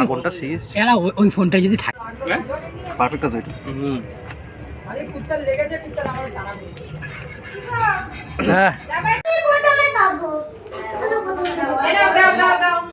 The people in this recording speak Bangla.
আগুনটা শেষ ওই ফোনটা যদি থাকে পারফেক্ট আছে এটা। আরে কুত্তার লেগেছে, কুত্তার আমাদের জানাবে। হ্যাঁ দাও দাও দাও দাও।